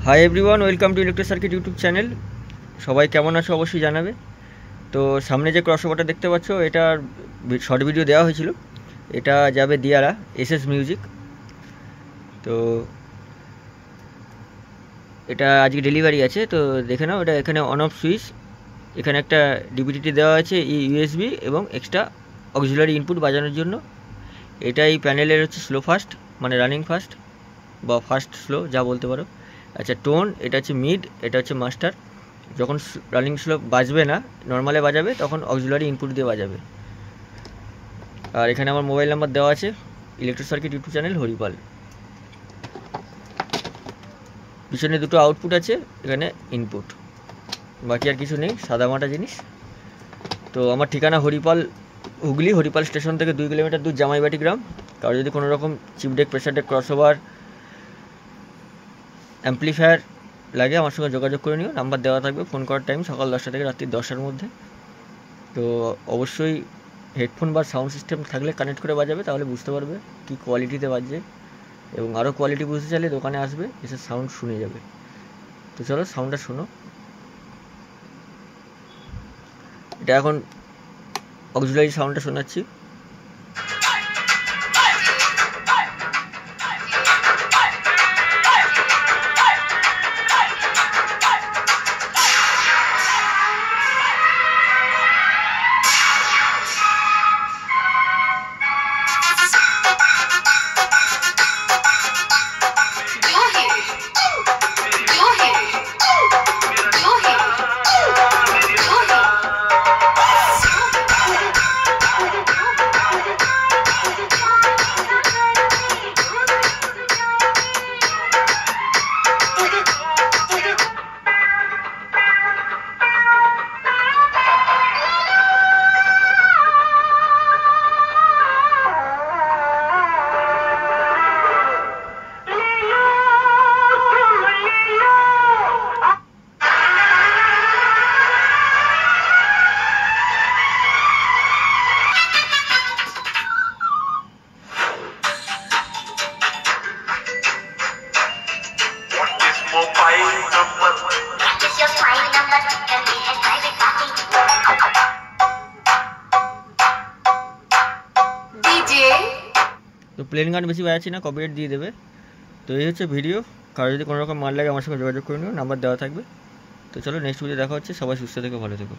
Hi everyone, welcome to electric circuit YouTube channel. সবাই কেমন আছো অবশ্যই জানাবে। তো সামনে যে ক্রসওভারটা দেখতে পাচ্ছ, এটার শর্ট ভিডিও দেওয়া হয়েছিল। এটা যাবে দিয়ারা এসএস মিউজিক। তো এটা আজকে ডেলিভারি আছে, তো দেখে নাও। এটা এখানে অন অফ সুইচ, এখানে একটা ডিভিডিটি দেওয়া আছে, ইউএসবি এবং এক্সট্রা অক্সিলারি ইনপুট বাজানোর জন্য। এটা এই প্যানেলের হচ্ছে স্লো ফাস্ট, মানে রানিং ফাস্ট বা ফাস্ট স্লো যা বলতে পারো। আচ্ছা, টোন এটা হচ্ছে মিড, এটা হচ্ছে মাস্টার। যখন রানিং স্লো বাজবে না, নর্মালে বাজাবে, তখন অক্সিলারি ইনপুট দিয়ে বাজাবে। আর এখানে আমার মোবাইল নাম্বার দেওয়া আছে, electric circuit YouTube channel Haripal. পিছনে দুটো আউটপুট আছে, এখানে ইনপুট, বাকি আর কিছু নেই, সাদামাটা জিনিস। তো আমার ঠিকানা হরিপাল, হুগলি। হরিপাল স্টেশন থেকে 2 কিলোমিটার দূর, জামাইবাটি গ্রাম। কারো যদি কোনো রকম chip deck, pressure deck, crossover, amplifier লাগে, আমার সঙ্গে যোগাযোগ করে নিও। নাম্বার দেওয়া থাকবে। ফোন করার টাইম সকাল 10টা থেকে রাত্রি 10টার মধ্যে। তো অবশ্যই হেডফোন বা সাউন্ড সিস্টেম থাকলে কানেক্ট করে বাজাবে, তাহলে বুঝতে পারবে কী কোয়ালিটিতে বাজছে। এবং আরও কোয়ালিটি বুঝতে চাইলে দোকানে আসবে, এসে সাউন্ড শুনে যাবে। তো চলো সাউন্ডটা শোনো। এটা এখন অক্সিলারি সাউন্ডটা শোনাচ্ছি। তো প্লেন গান বেশি বাজাচ্ছি না, কপিরাইট দিয়ে দেবে। তো এই হচ্ছে ভিডিও। কারো যদি কোনো রকম মাল লাগে আমার সঙ্গে যোগাযোগ করে নিও, নাম্বার দেওয়া থাকবে। তো চলো নেক্সট ভিডিও দেখা হচ্ছে। সবাই সুস্থ থেকো, ভালো থেকো।